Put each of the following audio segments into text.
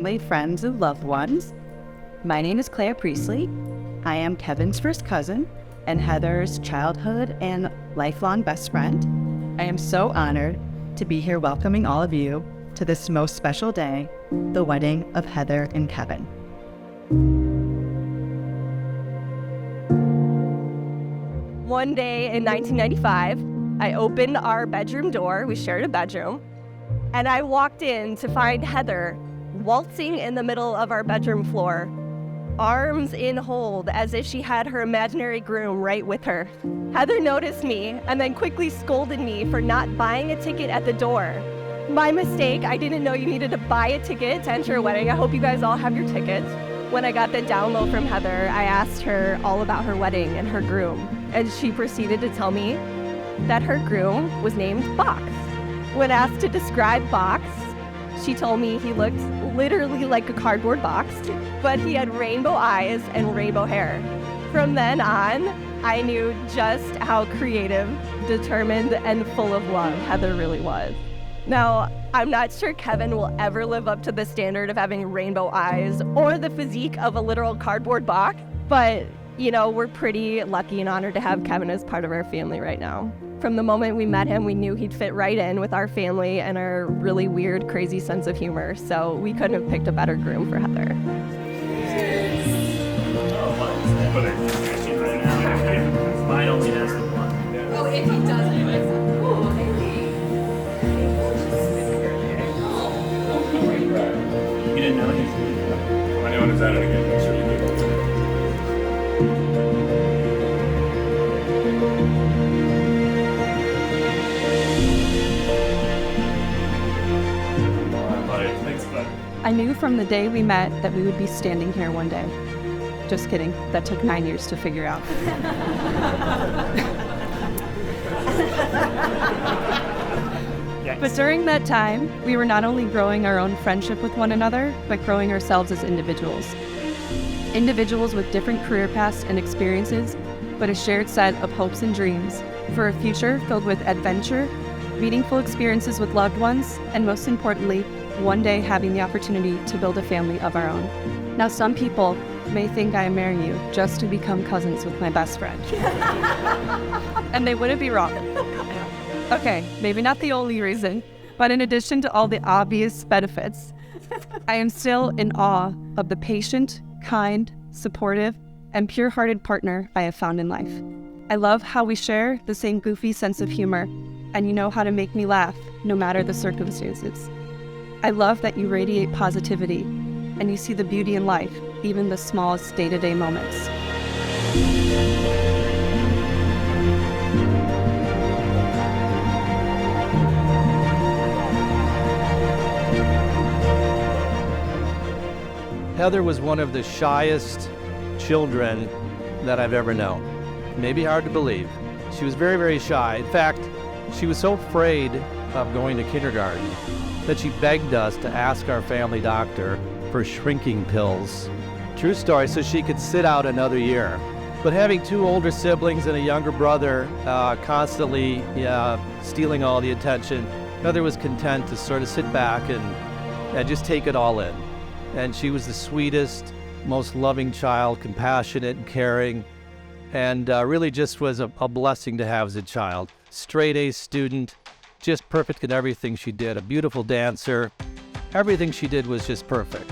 family, friends, and loved ones. My name is Claire Priestley. I am Kevin's first cousin and Heather's childhood and lifelong best friend. I am so honored to be here welcoming all of you to this most special day, the wedding of Heather and Kevin. One day in 1995, I opened our bedroom door. We shared a bedroom. And I walked in to find Heather waltzing in the middle of our bedroom floor, arms in hold as if she had her imaginary groom right with her. Heather noticed me and then quickly scolded me for not buying a ticket at the door. My mistake, I didn't know you needed to buy a ticket to enter a wedding. I hope you guys all have your tickets. When I got the down low from Heather, I asked her all about her wedding and her groom, and she proceeded to tell me that her groom was named Box. When asked to describe Box, she told me he looked literally like a cardboard box, but he had rainbow eyes and rainbow hair. From then on, I knew just how creative, determined, and full of love Heather really was. Now, I'm not sure Kevin will ever live up to the standard of having rainbow eyes or the physique of a literal cardboard box, but, you know, we're pretty lucky and honored to have Kevin as part of our family right now. From the moment we met him, we knew he'd fit right in with our family and our really weird, crazy sense of humor, so we couldn't have picked a better groom for Heather. Mine only has the one. Oh, if he does anyway. Oh, You didn't know he's I know when it's at it again. Make sure you do it. Thanks, bud. I knew from the day we met that we would be standing here one day. Just kidding. That took 9 years to figure out. Yes. But during that time, we were not only growing our own friendship with one another, but growing ourselves as individuals. Individuals with different career paths and experiences, but a shared set of hopes and dreams for a future filled with adventure, meaningful experiences with loved ones, and most importantly, one day having the opportunity to build a family of our own. Now, some people may think I am marrying you just to become cousins with my best friend. And they wouldn't be wrong. Okay, maybe not the only reason, but in addition to all the obvious benefits, I am still in awe of the patient, kind, supportive, and pure-hearted partner I have found in life. I love how we share the same goofy sense of humor, and you know how to make me laugh no matter the circumstances. I love that you radiate positivity, and you see the beauty in life, even the smallest day-to-day moments. Heather was one of the shyest children that I've ever known. Maybe hard to believe. She was very, very shy. In fact, she was so afraid of going to kindergarten that she begged us to ask our family doctor for shrinking pills. True story, so she could sit out another year. But having two older siblings and a younger brother constantly stealing all the attention, Heather was content to sort of sit back and just take it all in. And she was the sweetest, most loving child, compassionate and caring, and really just was a blessing to have as a child. Straight A student, just perfect in everything she did, a beautiful dancer. Everything she did was just perfect.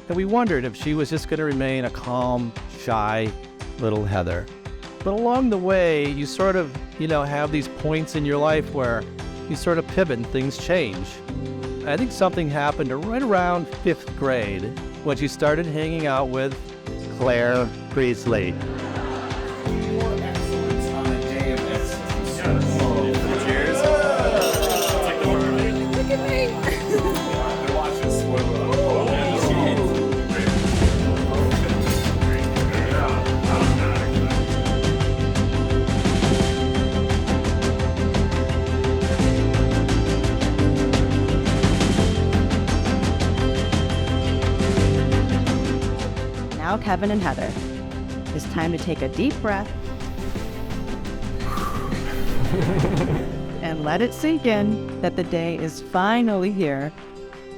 And we wondered if she was just going to remain a calm, shy little Heather. But along the way, you sort of, have these points in your life where you sort of pivot and things change. I think something happened right around 5th grade when she started hanging out with Claire Priestley. More excellence on a day of excellence. Cheers. look at me. I watched this spoiler. Now, Kevin and Heather, it's time to take a deep breath and let it sink in that the day is finally here.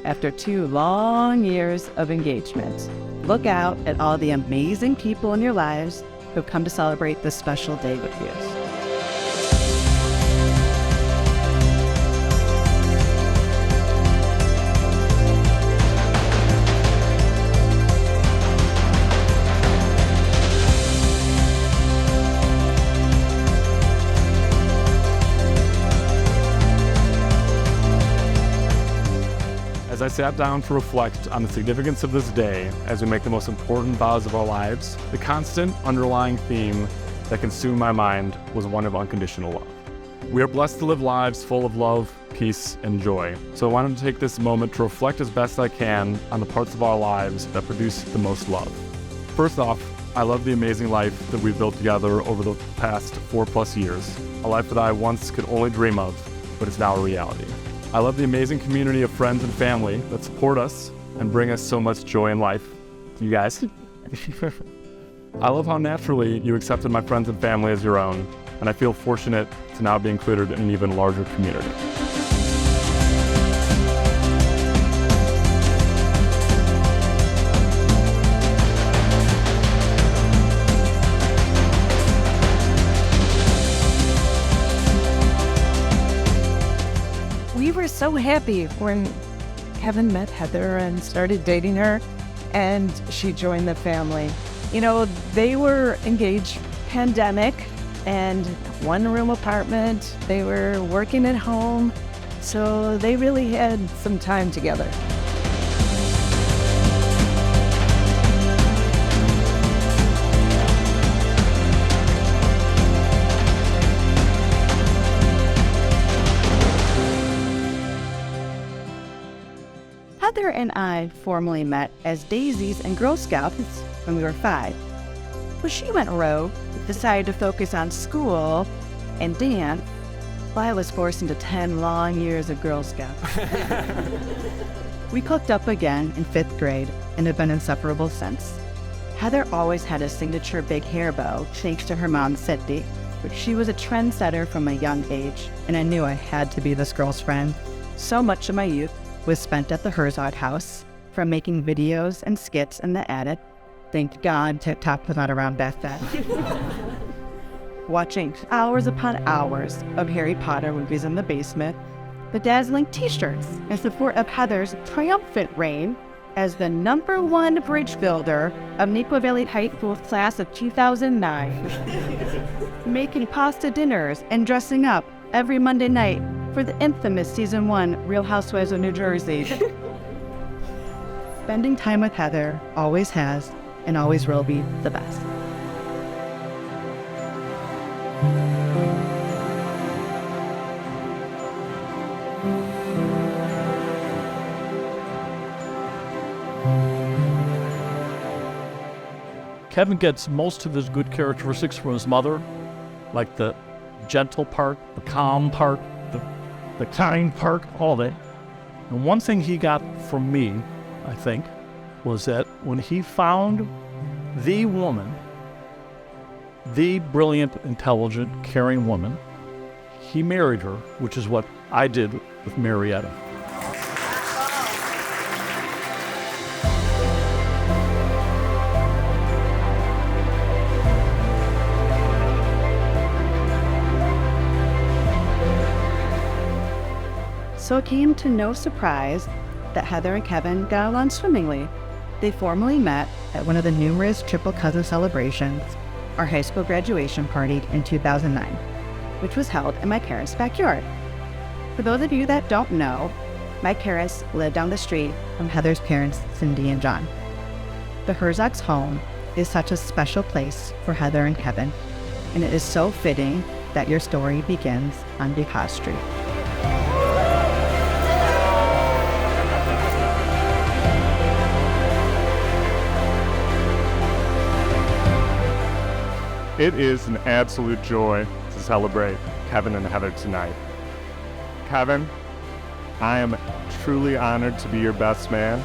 after 2 long years of engagement. Look out at all the amazing people in your lives who've come to celebrate this special day with you. As I sat down to reflect on the significance of this day as we make the most important vows of our lives, the constant underlying theme that consumed my mind was one of unconditional love. We are blessed to live lives full of love, peace, and joy. So I wanted to take this moment to reflect as best I can on the parts of our lives that produce the most love. First off, I love the amazing life that we've built together over the past 4+ years, a life that I once could only dream of, but is now a reality. I love the amazing community of friends and family that support us and bring us so much joy in life. You guys. I love how naturally you accepted my friends and family as your own, and I feel fortunate to now be included in an even larger community. We were so happy when Kevin met Heather and started dating her, and she joined the family. You know, they were engaged pandemic and 1-room apartment. They were working at home, so they really had some time together. Heather and I formally met as Daisies and Girl Scouts when we were 5. But she went rogue, decided to focus on school and dance, while I was forced into 10 long years of Girl Scouts. We hooked up again in 5th grade and have been inseparable since. Heather always had a signature big hair bow, thanks to her mom, Cindy, but she was a trendsetter from a young age, and I knew I had to be this girl's friend. So much of my youth was spent at the Herzog house, from making videos and skits in the attic. Thank God TikTok was not around back then. Watching hours upon hours of Harry Potter movies in the basement, bedazzling t-shirts in support of Heather's triumphant reign as the #1 bridge builder of Napo Valley High School class of 2009. Making pasta dinners and dressing up every Monday night for the infamous Season 1 Real Housewives of New Jersey. Spending time with Heather always has and always will be the best. Kevin gets most of his good characteristics from his mother, like the gentle part, the calm part, the kind part, all that. And one thing he got from me, I think, was that when he found the woman, the brilliant, intelligent, caring woman, he married her, which is what I did with Marietta. So it came to no surprise that Heather and Kevin got along swimmingly. They formally met at one of the numerous triple cousin celebrations, our high school graduation party in 2009, which was held in my parents' backyard. For those of you that don't know, my parents lived down the street from Heather's parents, Cindy and John. The Herzog's home is such a special place for Heather and Kevin, and it is so fitting that your story begins on DeHaas Street. It is an absolute joy to celebrate Kevin and Heather tonight. Kevin, I am truly honored to be your best man,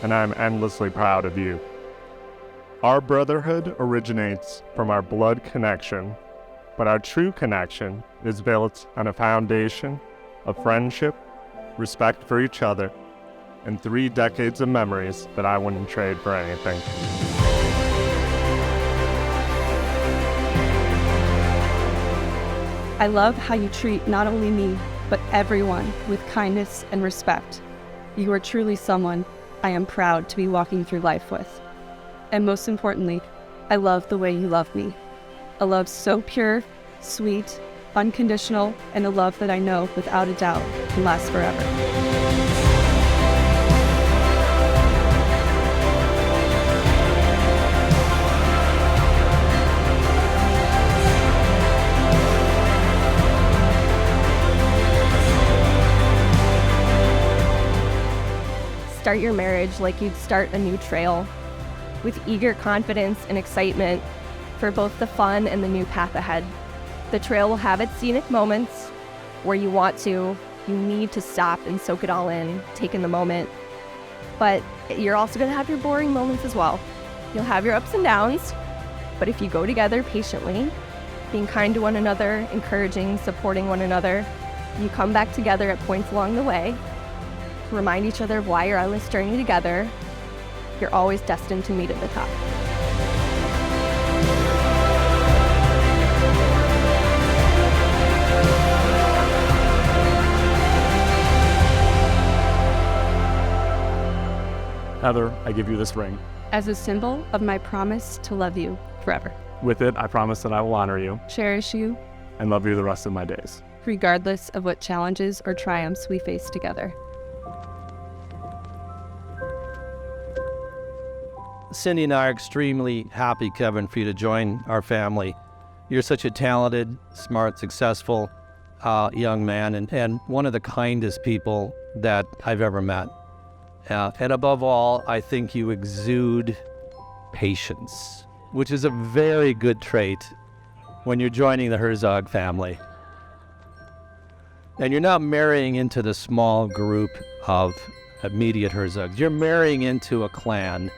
and I am endlessly proud of you. Our brotherhood originates from our blood connection, but our true connection is built on a foundation of friendship, respect for each other, and 3 decades of memories that I wouldn't trade for anything. I love how you treat not only me, but everyone with kindness and respect. You are truly someone I am proud to be walking through life with. And most importantly, I love the way you love me. A love so pure, sweet, unconditional, and a love that I know without a doubt can last forever. Start your marriage like you'd start a new trail, with eager confidence and excitement for both the fun and the new path ahead. The trail will have its scenic moments where you need to stop and soak it all in, take in the moment. But you're also going to have your boring moments as well. You'll have your ups and downs, but if you go together patiently, being kind to one another, encouraging, supporting one another, you come back together at points along the way, remind each other of why you're on this journey together, you're always destined to meet at the top. Heather, I give you this ring. As a symbol of my promise to love you forever, With it, I promise that I will honor you cherish you, and love you the rest of my days. regardless of what challenges or triumphs we face together. Cindy and I are extremely happy, Kevin, for you to join our family. You're such a talented, smart, successful young man, and one of the kindest people that I've ever met. And above all, I think you exude patience, which is a very good trait when you're joining the Herzog family. And you're not marrying into the small group of immediate Herzogs. You're marrying into a clan.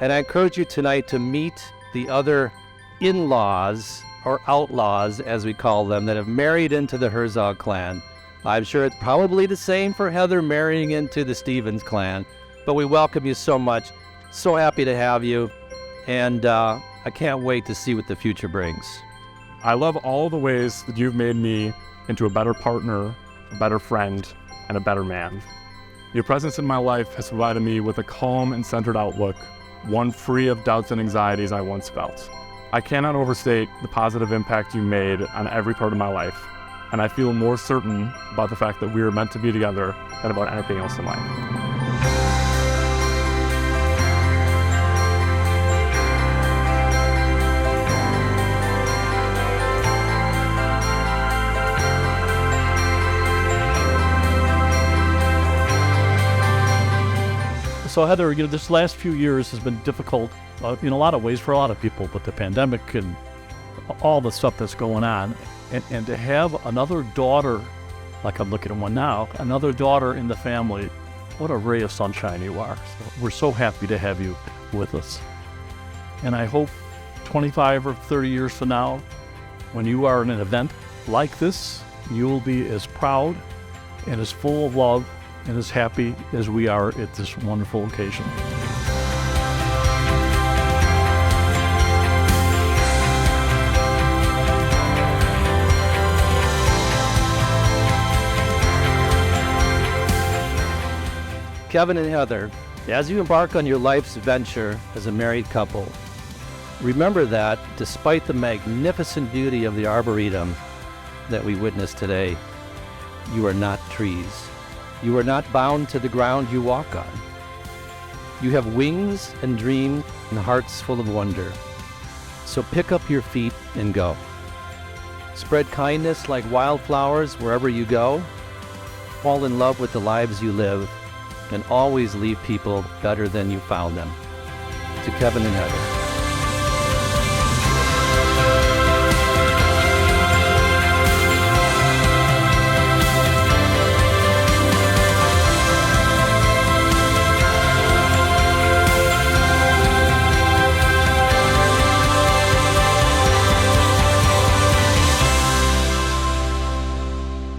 And I encourage you tonight to meet the other in-laws, or outlaws as we call them, that have married into the Herzog clan. I'm sure it's probably the same for Heather marrying into the Stevens clan, but we welcome you so much. So happy to have you, and I can't wait to see what the future brings. I love all the ways that you've made me into a better partner, a better friend, and a better man. Your presence in my life has provided me with a calm and centered outlook, one free of doubts and anxieties I once felt. I cannot overstate the positive impact you made on every part of my life, and I feel more certain about the fact that we are meant to be together than about anything else in life. So Heather, this last few years has been difficult in a lot of ways for a lot of people, but the pandemic and all the stuff that's going on, and to have another daughter, like I'm looking at one now, another daughter in the family, what a ray of sunshine you are. So we're so happy to have you with us. And I hope 25 or 30 years from now, when you are in an event like this, you will be as proud and as full of love and as happy as we are at this wonderful occasion. Kevin and Heather, as you embark on your life's venture as a married couple, remember that despite the magnificent beauty of the Arboretum that we witnessed today, you are not trees. You are not bound to the ground you walk on. You have wings and dream and hearts full of wonder. So pick up your feet and go. Spread kindness like wildflowers wherever you go. Fall in love with the lives you live, and always leave people better than you found them. To Kevin and Heather.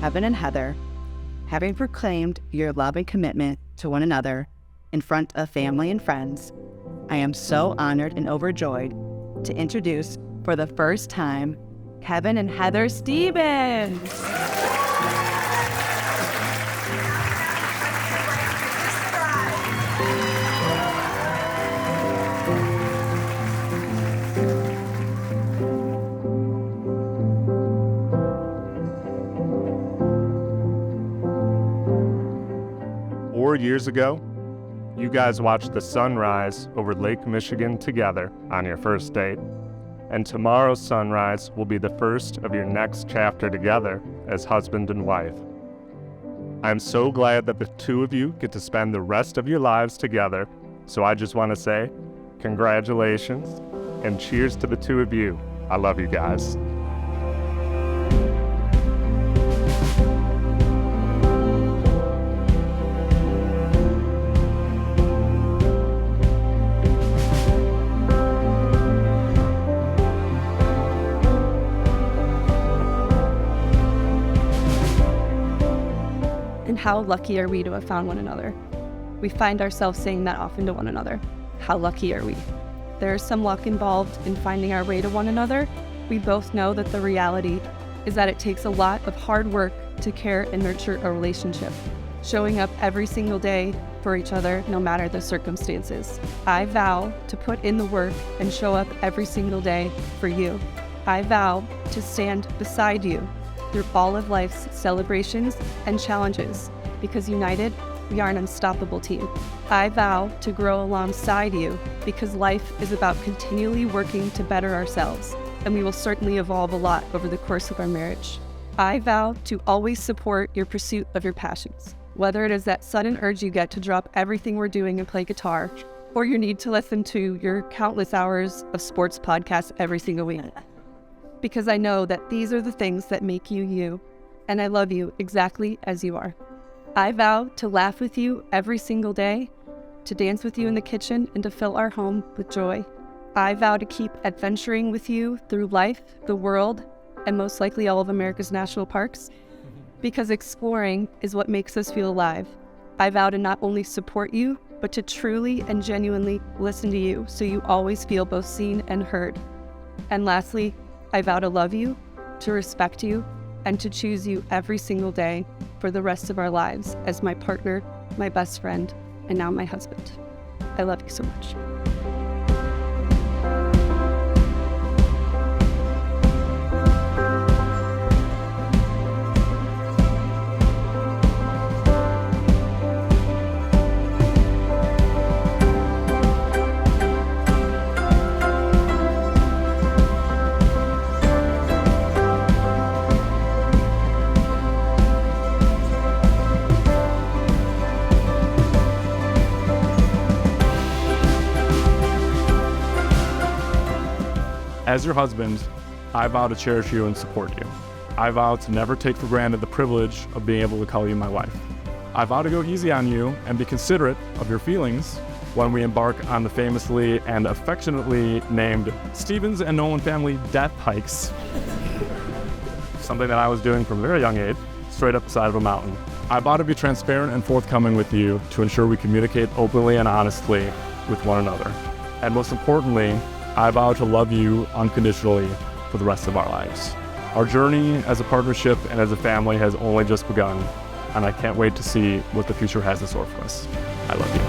Kevin and Heather, having proclaimed your love and commitment to one another in front of family and friends, I am so honored and overjoyed to introduce for the first time Kevin and Heather Stevens. 4 years ago, you guys watched the sunrise over Lake Michigan together on your first date. And tomorrow's sunrise will be the first of your next chapter together as husband and wife. I'm so glad that the two of you get to spend the rest of your lives together. So I just want to say congratulations and cheers to the two of you. I love you guys. And how lucky are we to have found one another? We find ourselves saying that often to one another. How lucky are we? There is some luck involved in finding our way to one another. We both know that the reality is that it takes a lot of hard work to care and nurture a relationship, showing up every single day for each other, no matter the circumstances. I vow to put in the work and show up every single day for you. I vow to stand beside you through all of life's celebrations and challenges, because united, we are an unstoppable team. I vow to grow alongside you, because life is about continually working to better ourselves, and we will certainly evolve a lot over the course of our marriage. I vow to always support your pursuit of your passions, whether it is that sudden urge you get to drop everything we're doing and play guitar, or your need to listen to your countless hours of sports podcasts every single week. Because I know that these are the things that make you you, and I love you exactly as you are. I vow to laugh with you every single day, to dance with you in the kitchen, and to fill our home with joy. I vow to keep adventuring with you through life, the world, and most likely all of America's national parks, because exploring is what makes us feel alive. I vow to not only support you, but to truly and genuinely listen to you, so you always feel both seen and heard. And lastly, I vow to love you, to respect you, and to choose you every single day for the rest of our lives as my partner, my best friend, and now my husband. I love you so much. As your husband, I vow to cherish you and support you. I vow to never take for granted the privilege of being able to call you my wife. I vow to go easy on you and be considerate of your feelings when we embark on the famously and affectionately named Stevens and Nolan family death hikes. Something that I was doing from a very young age, straight up the side of a mountain. I vow to be transparent and forthcoming with you to ensure we communicate openly and honestly with one another. And most importantly, I vow to love you unconditionally for the rest of our lives. Our journey as a partnership and as a family has only just begun, and I can't wait to see what the future has in store for us. I love you.